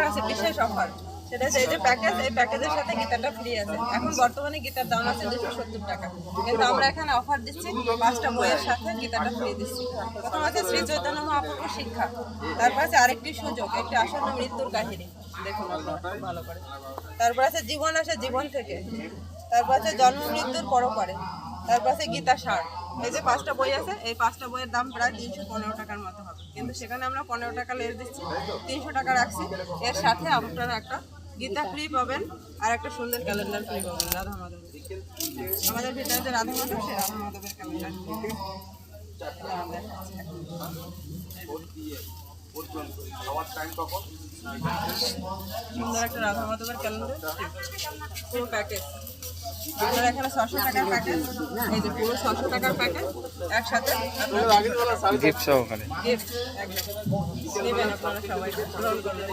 Offer আছে, বিশেষ offer. সেটা হচ্ছে এই যে প্যাকেজ, এই প্যাকেজের সাথে গীতাটা ফ্রি আছে। এখন বর্তমানে গীতার দাম আছে 270 টাকা, কিন্তু আমরা এখানে অফার দিচ্ছি 5টা বইয়ের সাথে গীতাটা ফ্রি দিচ্ছি। প্রথম আছে শ্রী চৈতন্য মহাপ্রভুর শিক্ষা, তারপর আছে আরেকটি সুযোগ, একটি আসন্ন মৃত্যুর কাহিনী, দেখুন আপনারা খুব ভালো করে। তারপর আছে জীবন আসে জীবন থেকে, তারপর আছে জন্ম মৃত্যুর পরপারে, তারপর আছে গীতা সার। এই যে 5টা বই আছে, এই 5টা বইয়ের দাম প্রায় 315 টাকার মতো হবে, কিন্তু সেখানে আমরা 15 টাকা লেস দিচ্ছি, 300 টাকা রাখছি। এর সাথে আপনারা একটা গীতা ফ্রি পাবেন আর একটা সুন্দর ক্যালেন্ডার ফ্রি পাবেন রাধা মাধবের। আমাদের ভিতরে যে রাধা মাধব, সে রাধা মাধবের ক্যালেন্ডার সুন্দর একটা রাধা মাধবের ক্যালেন্ডার পুরো প্যাকেজ। আপনারা এখানে 600 টাকার প্যাকেজ, এই যে পুরো 600 টাকার প্যাকেজ একসাথে গিফট সহকারে গিফট একদম নেবেন, আপনারা সবাই গ্রহণ করবেন।